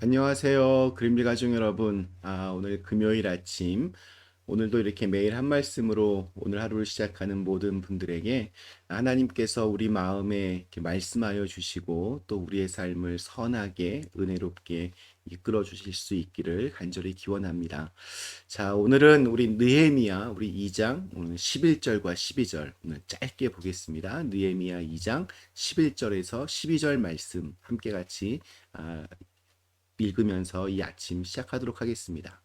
안녕하세요. 그림빌 가족 여러분. 오늘 금요일 아침, 오늘도 이렇게 매일 한 말씀으로 오늘 하루를 시작하는 모든 분들에게 하나님께서 우리 마음에 이렇게 말씀하여 주시고 또 우리의 삶을 선하게, 은혜롭게 이끌어 주실 수 있기를 간절히 기원합니다. 자, 오늘은 우리 느헤미야, 우리 2장, 오늘 11절과 12절, 오늘 짧게 보겠습니다. 느헤미야 2장 11절에서 12절 말씀 함께 같이 읽으면서 이 아침 시작하도록 하겠습니다.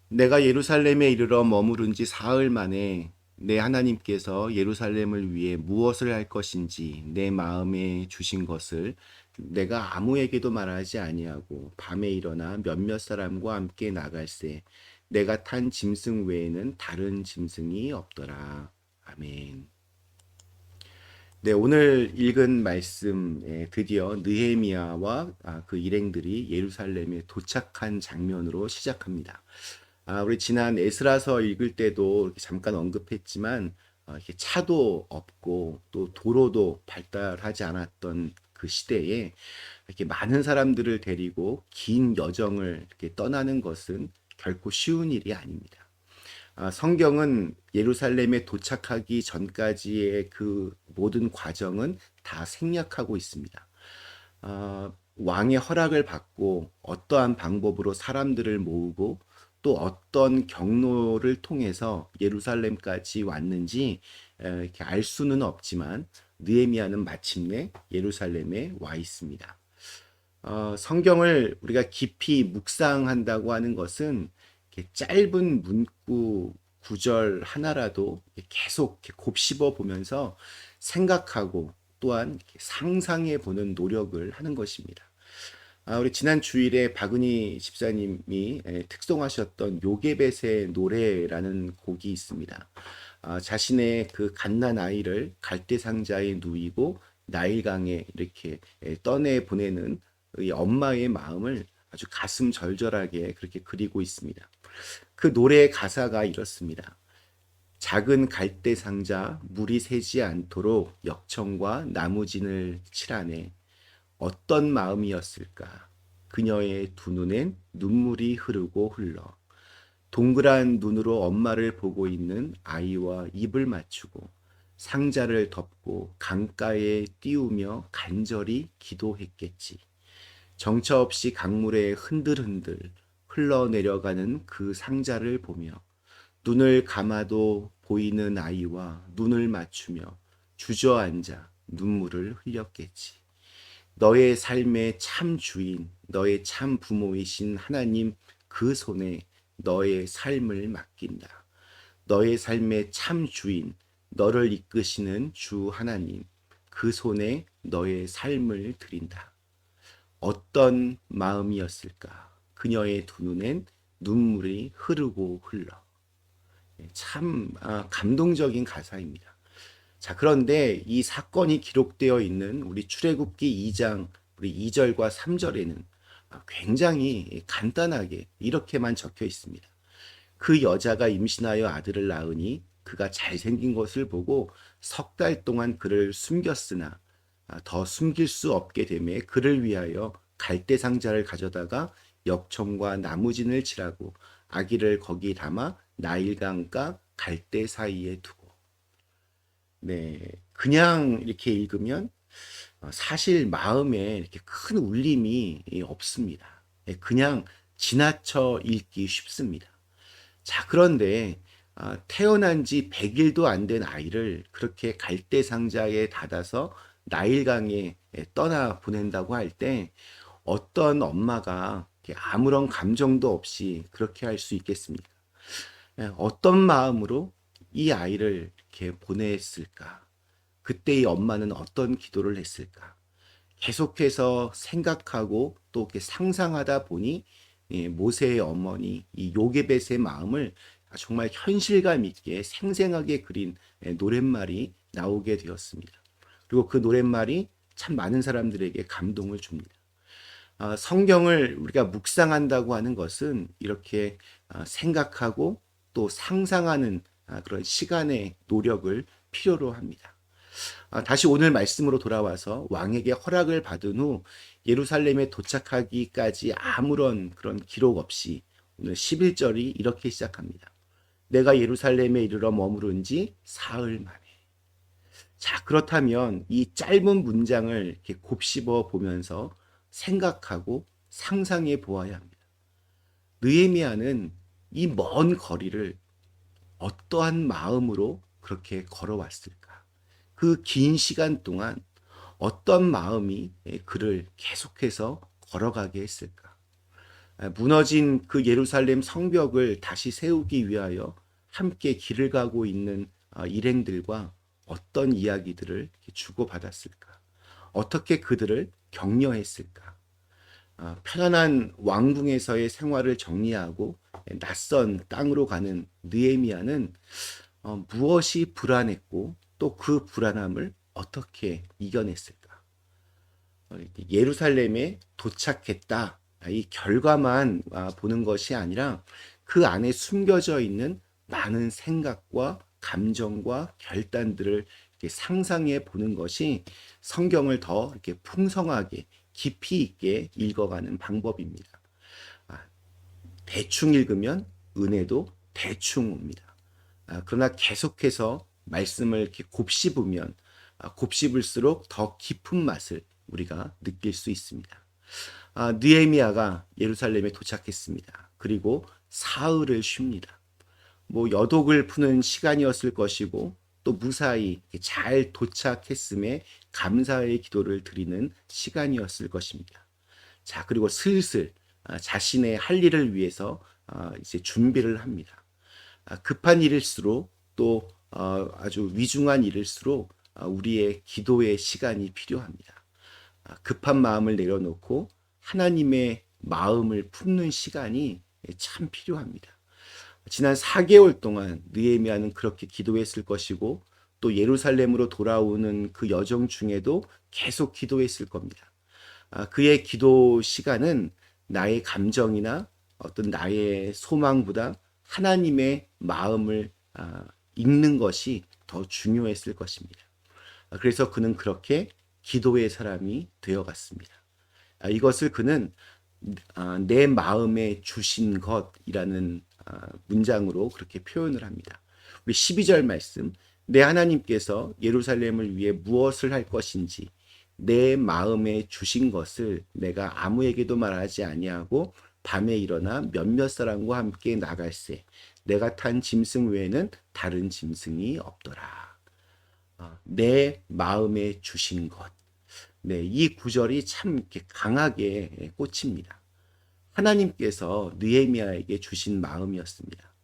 내가 예루살렘에 이르러 머무른 지 사흘 만에 내 하나님께서 예루살렘을 위해 무엇을 할 것인지 내 마음에 주신 것을 내가 아무에게도 말하지 아니하고 밤에 일어나 몇몇 사람과 함께 나갈새 내가 탄 짐승 외에는 다른 짐승이 없더라. 아멘. 네, 오늘 읽은 말씀에 드디어 느헤미야와 그 일행들이 예루살렘에 도착한 장면으로 시작합니다. 우리 지난 에스라서 읽을 때도 이렇게 잠깐 언급했지만 이렇게 차도 없고 또 도로도 발달하지 않았던 그 시대에 이렇게 많은 사람들을 데리고 긴 여정을 이렇게 떠나는 것은 결코 쉬운 일이 아닙니다. 성경은 예루살렘에 도착하기 전까지의 그 모든 과정은 다 생략하고 있습니다. 왕의 허락을 받고 어떠한 방법으로 사람들을 모으고 또 어떤 경로를 통해서 예루살렘까지 왔는지 이렇게 알 수는 없지만 느헤미야는 마침내 예루살렘에 와 있습니다. 성경을 우리가 깊이 묵상한다고 하는 것은 이렇게 짧은 문구 구절 하나라도 계속 이렇게 곱씹어 보면서 생각하고 또한 이렇게 상상해 보는 노력을 하는 것입니다. 우리 지난 주일에 박은희 집사님이 특송하셨던 요게벳의 노래라는 곡이 있습니다. 자신의 그 갓난 아이를 갈대 상자에 누이고 나일강에 이렇게 떠내 보내는 이 엄마의 마음을 아주 가슴 절절하게 그렇게 그리고 있습니다. 그 노래의 가사가 이렇습니다. 작은 갈대 상자 물이 새지 않도록 역청과 나무진을 칠하네. 어떤 마음이었을까? 그녀의 두 눈엔 눈물이 흐르고 흘러. 동그란 눈으로 엄마를 보고 있는 아이와 입을 맞추고 상자를 덮고 강가에 띄우며 간절히 기도했겠지. 정처 없이 강물에 흔들흔들 흘러내려가는 그 상자를 보며 눈을 감아도 보이는 아이와 눈을 맞추며 주저앉아 눈물을 흘렸겠지. 너의 삶의 참 주인, 너의 참 부모이신 하나님 그 손에 너의 삶을 맡긴다. 너의 삶의 참 주인, 너를 이끄시는 주 하나님 그 손에 너의 삶을 드린다. 어떤 마음이었을까? 그녀의 두 눈엔 눈물이 흐르고 흘러. 참 감동적인 가사입니다. 자, 그런데 이 사건이 기록되어 있는 우리 출애굽기 2장 우리 2절과 3절에는 굉장히 간단하게 이렇게만 적혀 있습니다. 그 여자가 임신하여 아들을 낳으니 그가 잘생긴 것을 보고 석 달 동안 그를 숨겼으나 더 숨길 수 없게 되매 그를 위하여 갈대 상자를 가져다가 엽청과 나무진을 칠하고 아기를 거기 담아 나일강가 갈대 사이에 두고. 네, 그냥 이렇게 읽으면 사실 마음에 이렇게 큰 울림이 없습니다. 예, 그냥 지나쳐 읽기 쉽습니다. 자, 그런데 태어난 지 100일도 안 된 아이를 그렇게 갈대 상자에 닫아서 나일강에 떠나 보낸다고 할 때 어떤 엄마가 아무런 감정도 없이 그렇게 할 수 있겠습니까? 어떤 마음으로 이 아이를 이렇게 보냈을까? 그때 이 엄마는 어떤 기도를 했을까? 계속해서 생각하고 또 이렇게 상상하다 보니 모세의 어머니 이 요게벳의 마음을 정말 현실감 있게 생생하게 그린 노랫말이 나오게 되었습니다. 그리고 그 노랫말이 참 많은 사람들에게 감동을 줍니다. 성경을 우리가 묵상한다고 하는 것은 이렇게 생각하고 또 상상하는 그런 시간의 노력을 필요로 합니다. 다시 오늘 말씀으로 돌아와서 왕에게 허락을 받은 후 예루살렘에 도착하기까지 아무런 그런 기록 없이 오늘 11절이 이렇게 시작합니다. 내가 예루살렘에 이르러 머무른 지 사흘 만에. 자, 그렇다면 이 짧은 문장을 이렇게 곱씹어 보면서 생각하고 상상해 보아야 합니다. 느헤미야는 이 먼 거리를 어떠한 마음으로 그렇게 걸어왔을까? 그 긴 시간 동안 어떤 마음이 그를 계속해서 걸어가게 했을까? 무너진 그 예루살렘 성벽을 다시 세우기 위하여 함께 길을 가고 있는 일행들과 어떤 이야기들을 주고받았을까? 어떻게 그들을 격려했을까? 편안한 왕궁에서의 생활을 정리하고 낯선 땅으로 가는 느헤미야는 무엇이 불안했고 또 그 불안함을 어떻게 이겨냈을까? 예루살렘에 도착했다. 이 결과만 보는 것이 아니라 그 안에 숨겨져 있는 많은 생각과 감정과 결단들을 상상해 보는 것이 성경을 더 이렇게 풍성하게 깊이 있게 읽어가는 방법입니다. 대충 읽으면 은혜도 대충 옵니다. 그러나 계속해서 말씀을 이렇게 곱씹으면 곱씹을수록 더 깊은 맛을 우리가 느낄 수 있습니다. 느헤미야가 예루살렘에 도착했습니다. 그리고 사흘을 쉽니다. 뭐 여독을 푸는 시간이었을 것이고 또 무사히 잘 도착했음에 감사의 기도를 드리는 시간이었을 것입니다. 자, 그리고 슬슬 자신의 할 일을 위해서 이제 준비를 합니다. 급한 일일수록 또 아주 위중한 일일수록 우리의 기도의 시간이 필요합니다. 급한 마음을 내려놓고 하나님의 마음을 품는 시간이 참 필요합니다. 지난 4개월 동안 느헤미야는 그렇게 기도했을 것이고 또 예루살렘으로 돌아오는 그 여정 중에도 계속 기도했을 겁니다. 그의 기도 시간은 나의 감정이나 어떤 나의 소망보다 하나님의 마음을 읽는 것이 더 중요했을 것입니다. 그래서 그는 그렇게 기도의 사람이 되어갔습니다. 이것을 그는 내 마음에 주신 것이라는 문장으로 그렇게 표현을 합니다. 우리 12절 말씀, 내 하나님께서 예루살렘을 위해 무엇을 할 것인지 내 마음에 주신 것을 내가 아무에게도 말하지 아니하고 밤에 일어나 몇몇 사람과 함께 나갈새 내가 탄 짐승 외에는 다른 짐승이 없더라. 내 마음에 주신 것. 네, 이 구절이 참 이렇게 강하게 꽂힙니다. 하나님께서 느헤미야에게 주신 마음이었습니다.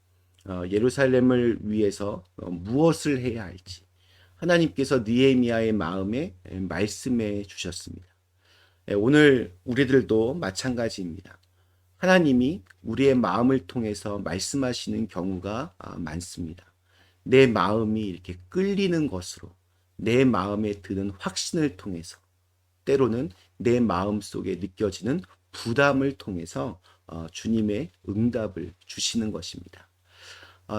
예루살렘을 위해서 무엇을 해야 할지 하나님께서 느헤미야의 마음에 말씀해 주셨습니다. 오늘 우리들도 마찬가지입니다. 하나님이 우리의 마음을 통해서 말씀하시는 경우가 많습니다. 내 마음이 이렇게 끌리는 것으로 내 마음에 드는 확신을 통해서 때로는 내 마음 속에 느껴지는 부담을 통해서 주님의 응답을 주시는 것입니다.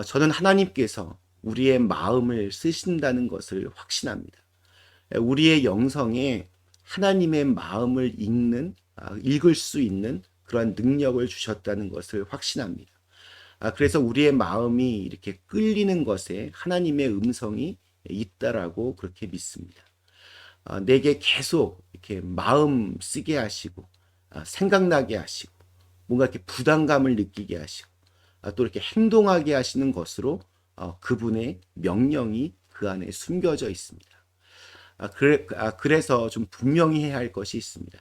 저는 하나님께서 우리의 마음을 쓰신다는 것을 확신합니다. 우리의 영성에 하나님의 마음을 읽을 수 있는 그러한 능력을 주셨다는 것을 확신합니다. 그래서 우리의 마음이 이렇게 끌리는 것에 하나님의 음성이 있다라고 그렇게 믿습니다. 내게 계속 이렇게 마음 쓰게 하시고 생각나게 하시고 뭔가 이렇게 부담감을 느끼게 하시고 또 이렇게 행동하게 하시는 것으로 그분의 명령이 그 안에 숨겨져 있습니다. 그래서 좀 분명히 해야 할 것이 있습니다.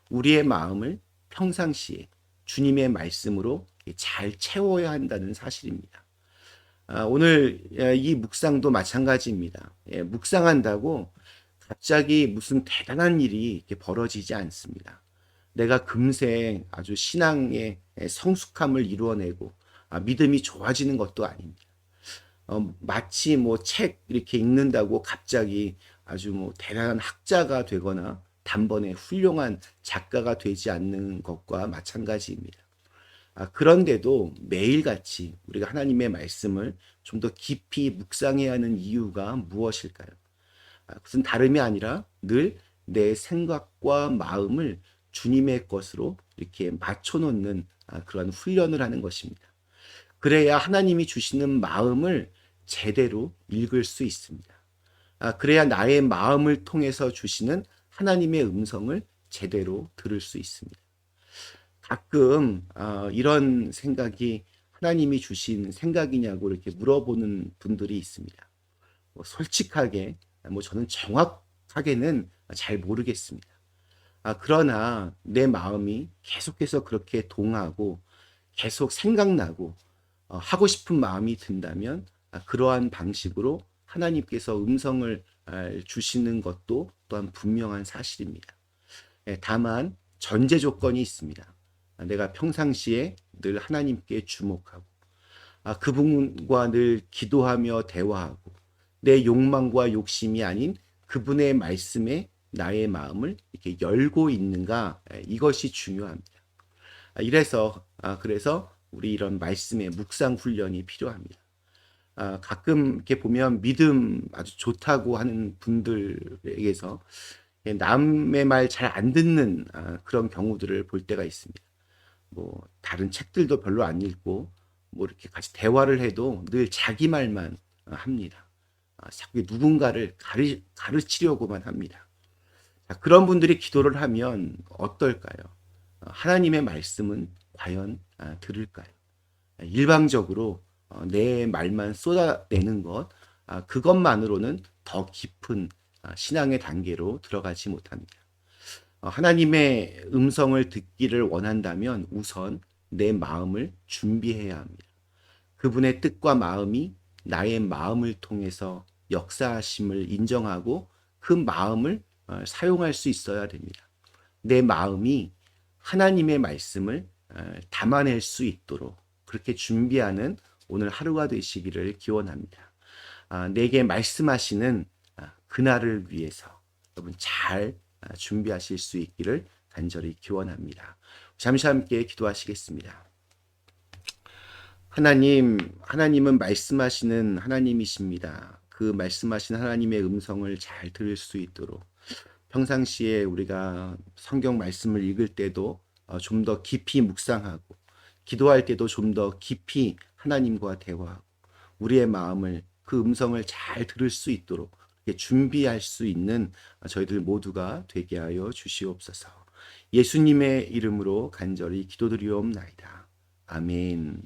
우리의 마음을 평상시에 주님의 말씀으로 잘 채워야 한다는 사실입니다. 오늘 이 묵상도 마찬가지입니다. 묵상한다고 갑자기 무슨 대단한 일이 이렇게 벌어지지 않습니다. 내가 금세 아주 신앙의 성숙함을 이루어내고 믿음이 좋아지는 것도 아닙니다. 마치 뭐 책 이렇게 읽는다고 갑자기 아주 뭐 대단한 학자가 되거나 단번에 훌륭한 작가가 되지 않는 것과 마찬가지입니다. 그런데도 매일같이 우리가 하나님의 말씀을 좀 더 깊이 묵상해야 하는 이유가 무엇일까요? 그것은 다름이 아니라 늘 내 생각과 마음을 주님의 것으로 이렇게 맞춰놓는 그런 훈련을 하는 것입니다. 그래야 하나님이 주시는 마음을 제대로 읽을 수 있습니다. 그래야 나의 마음을 통해서 주시는 하나님의 음성을 제대로 들을 수 있습니다. 가끔 이런 생각이 하나님이 주신 생각이냐고 이렇게 물어보는 분들이 있습니다. 뭐 솔직하게 뭐 저는 정확하게는 잘 모르겠습니다. 그러나 내 마음이 계속해서 그렇게 동하고 계속 생각나고 하고 싶은 마음이 든다면 그러한 방식으로 하나님께서 음성을 주시는 것도 또한 분명한 사실입니다. 다만 전제 조건이 있습니다. 내가 평상시에 늘 하나님께 주목하고 그분과 늘 기도하며 대화하고 내 욕망과 욕심이 아닌 그분의 말씀에 나의 마음을 이렇게 열고 있는가, 이것이 중요합니다. 그래서 우리 이런 말씀의 묵상 훈련이 필요합니다. 가끔 이렇게 보면 믿음 아주 좋다고 하는 분들에게서 남의 말 잘 안 듣는 그런 경우들을 볼 때가 있습니다. 뭐 다른 책들도 별로 안 읽고 뭐 이렇게 같이 대화를 해도 늘 자기 말만 합니다. 자꾸 누군가를 가르치려고만 합니다. 자, 그런 분들이 기도를 하면 어떨까요? 하나님의 말씀은 과연 들을까요? 일방적으로 내 말만 쏟아내는 것, 그것만으로는 더 깊은 신앙의 단계로 들어가지 못합니다. 하나님의 음성을 듣기를 원한다면 우선 내 마음을 준비해야 합니다. 그분의 뜻과 마음이 나의 마음을 통해서 역사하심을 인정하고 그 마음을 사용할 수 있어야 됩니다. 내 마음이 하나님의 말씀을 담아낼 수 있도록 그렇게 준비하는 오늘 하루가 되시기를 기원합니다. 내게 말씀하시는 그날을 위해서 여러분 잘 준비하실 수 있기를 간절히 기원합니다. 잠시 함께 기도하시겠습니다. 하나님은 말씀하시는 하나님이십니다. 그 말씀하신 하나님의 음성을 잘 들을 수 있도록 평상시에 우리가 성경 말씀을 읽을 때도 좀 더 깊이 묵상하고 기도할 때도 좀 더 깊이 하나님과 대화하고 우리의 마음을 그 음성을 잘 들을 수 있도록 준비할 수 있는 저희들 모두가 되게 하여 주시옵소서. 예수님의 이름으로 간절히 기도드리옵나이다. 아멘.